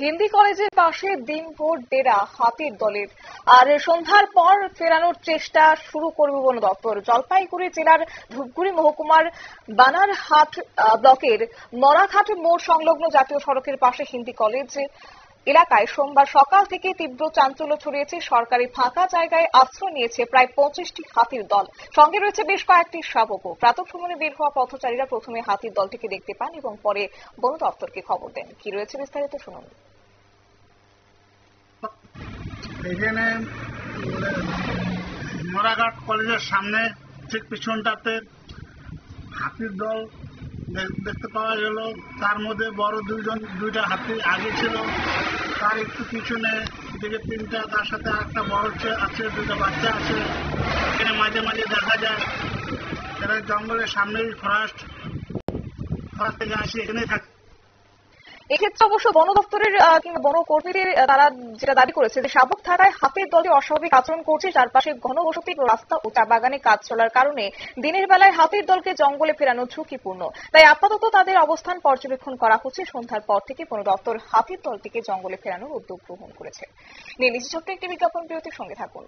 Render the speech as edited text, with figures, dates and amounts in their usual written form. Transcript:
হিন্দি কলেজের পাশে দিনভর ডেরা হাতির দলের, আর সন্ধ্যার পর ফেরানোর চেষ্টা শুরু করবে বন দপ্তর। জলপাইগুড়ি জেলার ধূপগুড়ি মহকুমার বানারহাট ব্লকের মরাঘাট মোড় সংলগ্ন জাতীয় সড়কের পাশে হিন্দি কলেজ এলাকায় সোমবার সকাল থেকে তীব্র চাঞ্চল্য ছড়িয়েছে। সরকারি ফাঁকা জায়গায় আশ্রয় নিয়েছে প্রায় 25টি হাতির দল, সঙ্গে রয়েছে বেশ কয়েকটি শাবকও। প্রাতঃভ্রমণে বের হওয়া পথচারীরা প্রথমে হাতির দলটিকে দেখতে পান এবং পরে বন দপ্তরকে খবর দেন। কি রয়েছে বিস্তারিত শুনুন। এখানে মরাঘাট কলেজের সামনে ঠিক পিছনটাতে হাতির দল দেখতে পাওয়া গেল। তার মধ্যে বড় দুইটা হাতি আগে ছিল, তার একটু পিছনে দিকে তিনটা, তার সাথে একটা বড় আছে, দুটো বাচ্চা আছে। এখানে মাঝে মাঝে দেখা যায় এরা জঙ্গলের সামনেই ফরেস্ট থেকে আসি এখানেই থাকে। এক্ষেত্রে অবশ্য বন দপ্তরের কিংবা বন কর্মীদের তারা যেটা দাবি করেছে যে শাবক থাকায় হাতির দলটি অস্বাভাবিক আচরণ করছে। চারপাশে ঘনবসতি রাস্তা ও চা বাগানে কাজ চলার কারণে দিনের বেলায় হাতির দলকে জঙ্গলে ফেরানো ঝুঁকিপূর্ণ। তাই আপাতত তাদের অবস্থান পর্যবেক্ষণ করা হচ্ছে। সন্ধ্যার পর থেকে বন দপ্তর হাতির দলটিকে জঙ্গলে ফেরানোর উদ্যোগ গ্রহণ করেছে। নিয়ে নিচে ছোট্ট একটি বিজ্ঞাপন বিরতির সঙ্গে থাকুন।